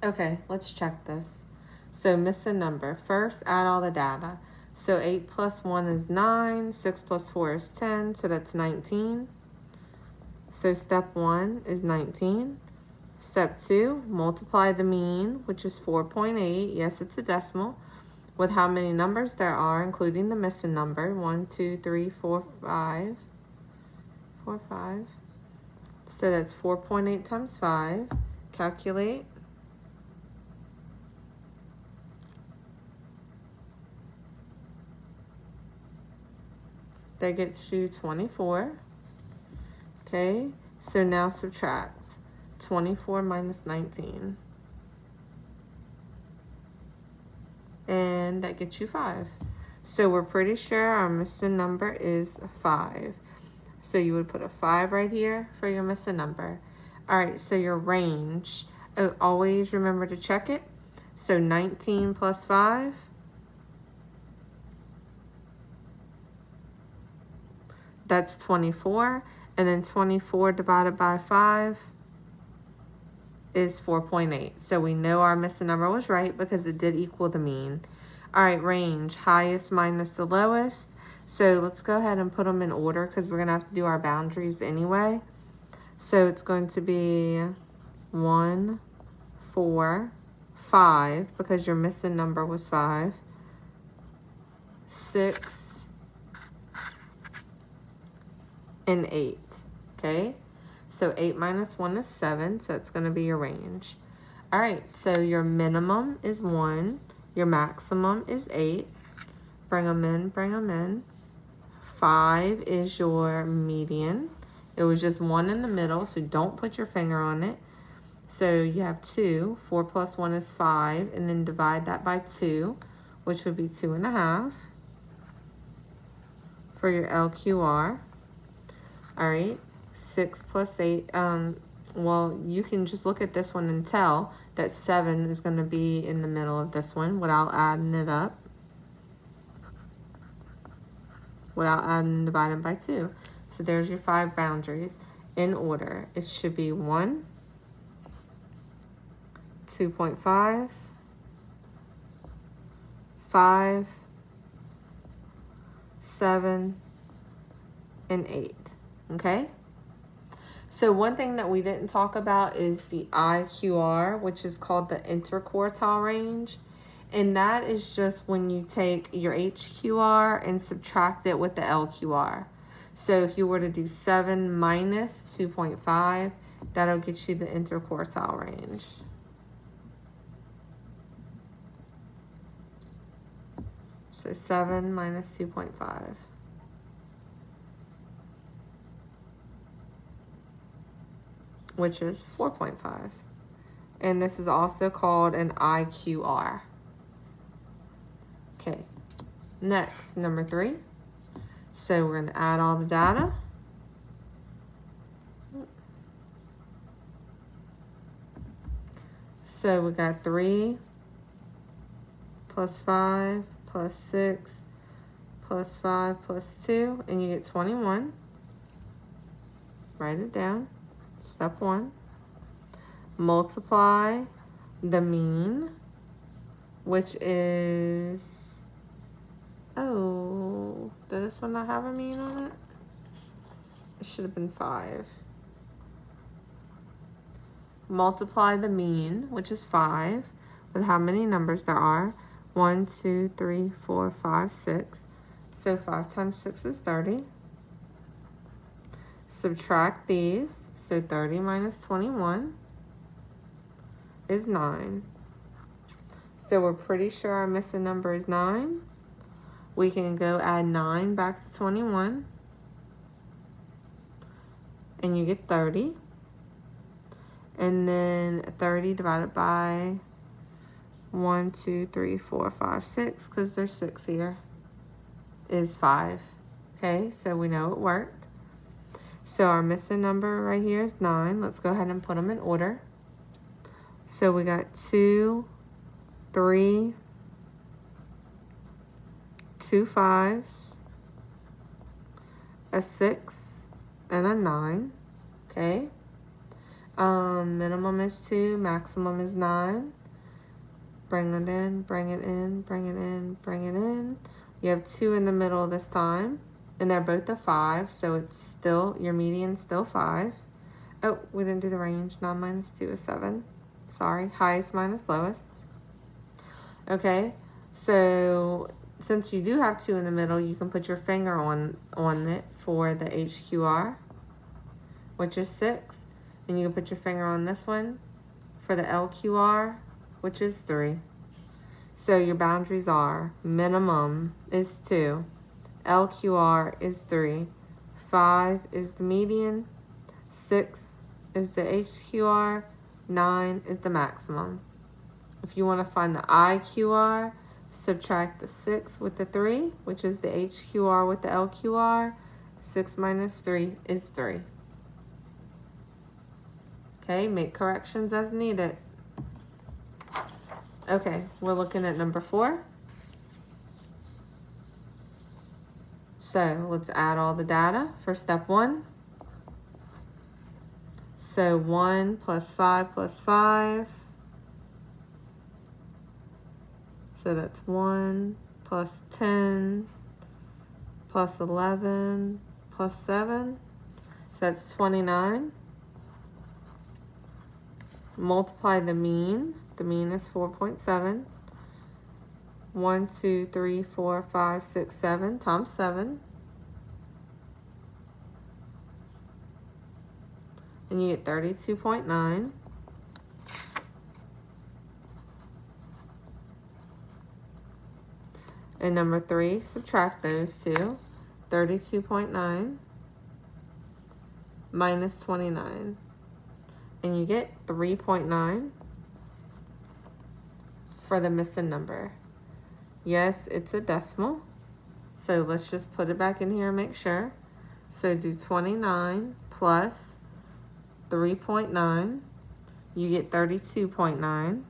Okay, let's check this. So missing number. First, add all the data. So 8 plus 1 is 9. 6 plus 4 is 10. So that's 19. So step 1 is 19. Step 2, multiply the mean, which is 4.8. Yes, it's a decimal. With how many numbers there are, including the missing number. 1, 2, 3, 4, 5. 4, 5. So that's 4.8 times 5. Calculate. That gets you 24. Okay, so now subtract. 24 minus 19. And that gets you 5. So we're pretty sure our missing number is 5. So you would put a 5 right here for your missing number. All right, so your range. Always remember to check it. So 19 plus 5. That's 24. And then 24 divided by 5 is 4.8. So we know our missing number was right because it did equal the mean. All right, range, highest minus the lowest. So let's go ahead and put them in order because we're going to have to do our boundaries anyway. So it's going to be 1, 4, 5 because your missing number was 5. 6 and 8. Okay, so 8 minus 1 is 7, so it's going to be your range. All right, so your minimum is 1. Your maximum is 8. Bring them in, bring them in. 5 is your median. It was just 1 in the middle, so don't put your finger on it. So you have 2. 4 plus 1 is 5, and then divide that by 2, which would be 2.5 for your LQR. All right, 6 plus 8. Well, you can just look at this one and tell that 7 is going to be in the middle of this one without adding it up. Without adding and dividing by 2. So there's your 5 boundaries in order. It should be 1, 2.5, 5, 7, and 8. Okay? So one thing that we didn't talk about is the IQR, which is called the interquartile range. And that is just when you take your HQR and subtract it with the LQR. So if you were to do 7 minus 2.5, that'll get you the interquartile range. So 7 minus 2.5. Which is 4.5. And this is also called an IQR. Okay, next, number 3. So we're going to add all the data. So we got 3 plus 5 plus 6 plus 5 plus 2, and you get 21. Write it down. Step 1. Multiply the mean, which is, oh, does this one not have a mean on it? It should have been 5. Multiply the mean, which is 5, with how many numbers there are. 1, 2, 3, 4, 5, 6. So 5 times 6 is 30. Subtract these. So 30 minus 21 is 9. So we're pretty sure our missing number is 9. We can go add 9 back to 21. And you get 30. And then 30 divided by 1, 2, 3, 4, 5, 6, because there's 6 here, is 5. Okay, so we know it worked. So our missing number right here is 9. Let's go ahead and put them in order. So we got 2, 3, 2 5s, a 6, and a 9. Okay. Minimum is 2, maximum is 9. Bring it in, bring it in, bring it in, bring it in. You have 2 in the middle this time, and they're both a 5, so it's still, your median's still 5. Oh, we didn't do the range. 9 minus 2 is 7. Sorry, highest minus lowest. Okay, so since you do have 2 in the middle, you can put your finger on it for the HQR, which is 6. And you can put your finger on this one for the LQR, which is 3. So your boundaries are minimum is 2, LQR is 3, 5 is the median, 6 is the HQR, 9 is the maximum. If you want to find the IQR, subtract the 6 with the 3, which is the HQR with the LQR. 6 minus 3 is 3. Okay, make corrections as needed. Okay, we're looking at number 4. So let's add all the data for step 1. So 1 plus 5 plus 5. So that's 1 plus 10 plus 11 plus 7. So that's 29. Multiply the mean. The mean is 4.7. 1, 2, 3, 4, 5, 6, 7 times 7. And you get 32.9. And number 3, subtract those two. 32.9 minus 29. And you get 3.9 for the missing number. Yes, it's a decimal. So let's just put it back in here and make sure. So do 29 plus 3.9. You get 32.9.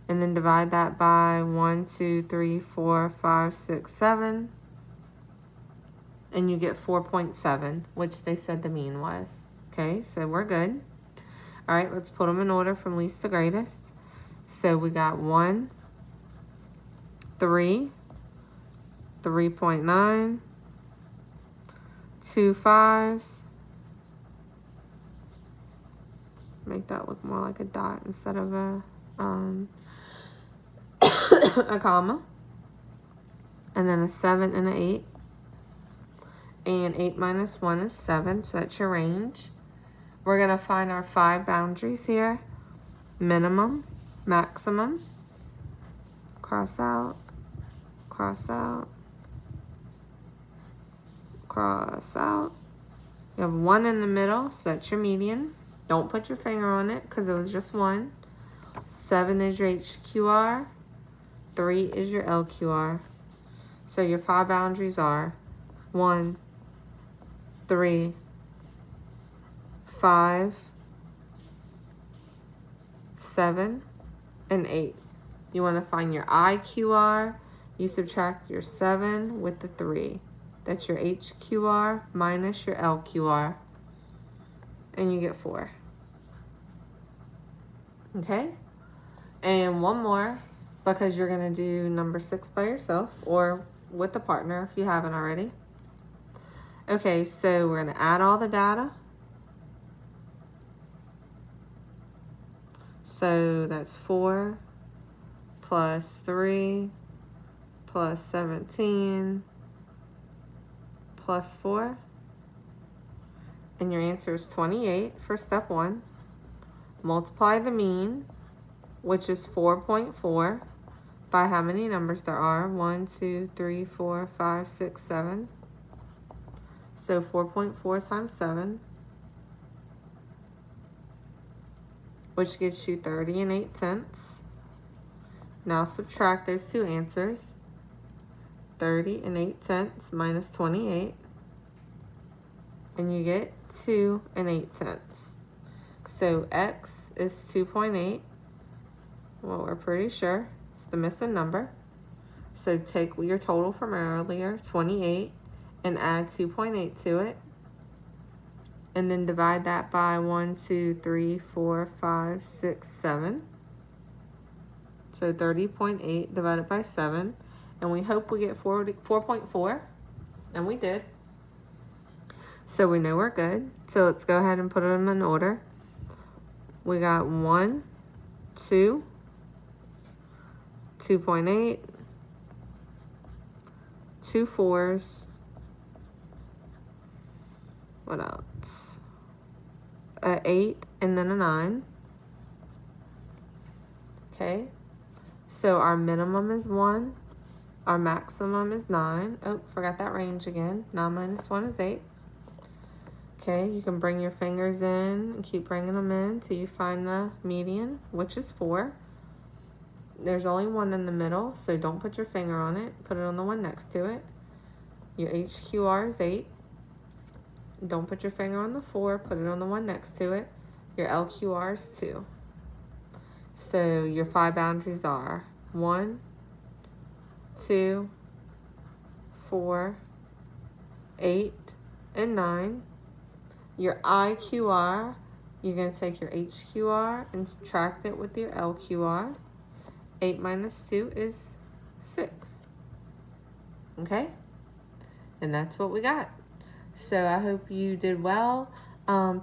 And then divide that by 1, 2, 3, 4, 5, 6, 7. And you get 4.7, which they said the mean was. Okay, so we're good. All right, let's put them in order from least to greatest. So we got 1, 3, 3.9, 2 5s. Make that look more like a dot instead of a a comma. And then a 7 and an 8. And 8 minus 1 is 7, so that's your range. We're going to find our 5 boundaries here. Minimum, maximum, cross out, cross out, cross out. You have 1 in the middle, so that's your median. Don't put your finger on it because it was just 1. 7 is your HQR. 3 is your LQR. So your 5 boundaries are 1, 3, 5, 7, and 8. You want to find your IQR. You subtract your 7 with the 3. That's your HQR minus your LQR. And you get 4. Okay? And one more, because you're going to do number 6 by yourself or with a partner if you haven't already. Okay, so we're going to add all the data. So that's 4 plus 3 plus 17 plus 4. And your answer is 28 for step 1. Multiply the mean, which is 4.4, by how many numbers there are. 1, 2, 3, 4, 5, 6, 7. So 4.4 times 7, which gives you 30 and 8 tenths. Now subtract those two answers. 30 and 8 tenths minus 28. And you get 2 and 8 tenths. So x is 2.8. Well, we're pretty sure it's the missing number. So take your total from earlier, 28, and add 2.8 to it. and then divide that by 1, 2, 3, 4, 5, 6, 7. So 30.8 divided by 7. And we hope we get 4.4. And we did. So we know we're good. So let's go ahead and put them in order. We got 1, 2, 2.8, 2 4s. What else? A 8 and then a 9. Okay. So our minimum is 1. Our maximum is 9. Oh, forgot that range again. 9 minus 1 is 8. Okay, you can bring your fingers in and keep bringing them in till you find the median, which is 4. There's only 1 in the middle, so don't put your finger on it. Put it on the one next to it. Your HQR is 8. Don't put your finger on the 4. Put it on the one next to it. Your LQR is 2. So your 5 boundaries are 1, 2, 4, 8, and 9. Your IQR, you're going to take your HQR and subtract it with your LQR. 8 minus 2 is 6. Okay? And that's what we got. So I hope you did well.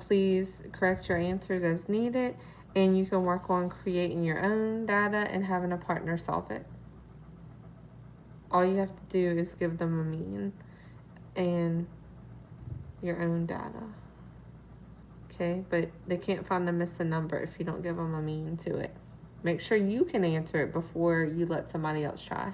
Please correct your answers as needed. And you can work on creating your own data and having a partner solve it. All you have to do is give them a mean and your own data. Okay, but they can't find the missing number if you don't give them a mean to it. Make sure you can answer it before you let somebody else try.